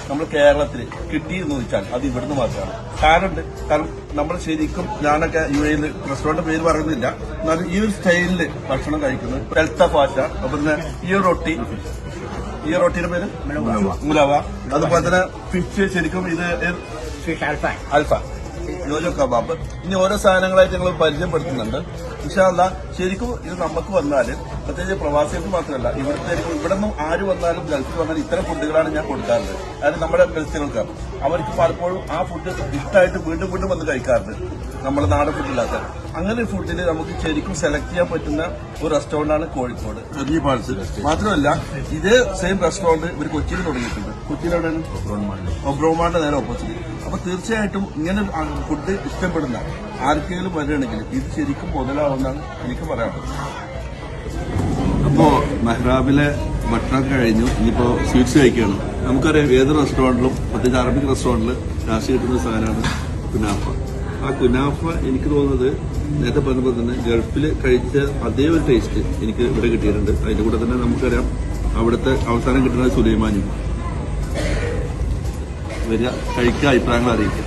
നമ്മൾ കേരളത്തിൽ കിട്ടിയെന്ന് ചോദിച്ചാൽ അത് ഇവിടുന്ന് മാത്രമാണ്. കാരണം നമ്മൾ ശരിക്കും ഞാനൊക്കെ UAE റെസ്റ്റോറന്റ് പേര് പറയുന്നില്ല, എന്നാലും ഈ ഒരു സ്റ്റൈലില് ഭക്ഷണം കഴിക്കുന്നത് പെൽത്ത പാറ്റ, പിന്നെ ഈ റൊട്ടിയുടെ പേര് മുലവ, അതുപോലെ തന്നെ ഫിഷ് ശരിക്കും ഇത് അൽഫ, യോജോ കബാബ്, ഇനി ഓരോ സാധനങ്ങളായിട്ട് ഞങ്ങൾ പരിചയപ്പെടുത്തുന്നുണ്ട്. ഇൻഷാ അല്ലാഹ് ശരിക്കും ഇത് നമുക്ക് വന്നാൽ പ്രത്യേകിച്ച് പ്രവാസികൾക്ക് മാത്രമല്ല, ഇവിടെ നിന്നും ആര് വന്നാലും ഗൾഫിൽ വന്നാലും ഇത്തരം ഫുഡുകളാണ് ഞാൻ കൊടുക്കാറുണ്ട്. അതായത് നമ്മുടെ ഗൾഫികൾക്ക് അവർക്ക് പലപ്പോഴും ആ ഫുഡ് ഇഷ്ടമായിട്ട് വീണ്ടും വീണ്ടും വന്ന് കഴിക്കാറുണ്ട്, നമ്മുടെ നാടൻ ഫുഡില്ലാത്ത. അങ്ങനെ ഫുഡിൽ നമുക്ക് ശരിക്കും സെലക്ട് ചെയ്യാൻ പറ്റുന്ന ഒരു റെസ്റ്റോറന്റാണ് കോഴിക്കോട് ചെറിയ പാൾസ്. മാത്രമല്ല ഇതേ സെയിം റെസ്റ്റോറന്റ് ഇവർ കൊച്ചിയിൽ തുടങ്ങിയിട്ടുണ്ട്. കൊച്ചിയിലെവിടെയാണ്? ഒബ്രോമാന്റെ നേരെ ഓപ്പോസിറ്റ്. അപ്പൊ തീർച്ചയായിട്ടും ഇങ്ങനെ ഫുഡ് ഇഷ്ടപ്പെടുന്ന ആർക്കെങ്കിലും വരികയാണെങ്കിൽ ഇത് ശരിക്കും മുതലാവുമെന്നാണ് എനിക്ക് പറയാനുള്ളത്. അപ്പോ മെഹ്റാബിലെ ഭക്ഷണമൊക്കെ കഴിഞ്ഞു, ഇനിയിപ്പോ സ്വീറ്റ്സ് കഴിക്കുകയാണ്. നമുക്കറിയാം ഏത് റെസ്റ്റോറന്റിലും, പ്രത്യേകിച്ച് അറബിക് റെസ്റ്റോറന്റിൽ ലാസ്റ്റ് കിട്ടുന്ന സാധനമാണ് കുനാഫ. ആ കുനാഫ എനിക്ക് തോന്നുന്നത് നേരത്തെ പറഞ്ഞപ്പോൾ തന്നെ ഗൾഫിൽ കഴിച്ച അതേ ഒരു ടേസ്റ്റ് എനിക്ക് ഇവിടെ കിട്ടിയിട്ടുണ്ട്. അതിന്റെ കൂടെ തന്നെ നമുക്കറിയാം അവിടുത്തെ അവസാനം കിട്ടുന്നത് സുലൈമാനി. വരിക, കഴിക്കുക, അഭിപ്രായങ്ങൾ അറിയിക്കുക.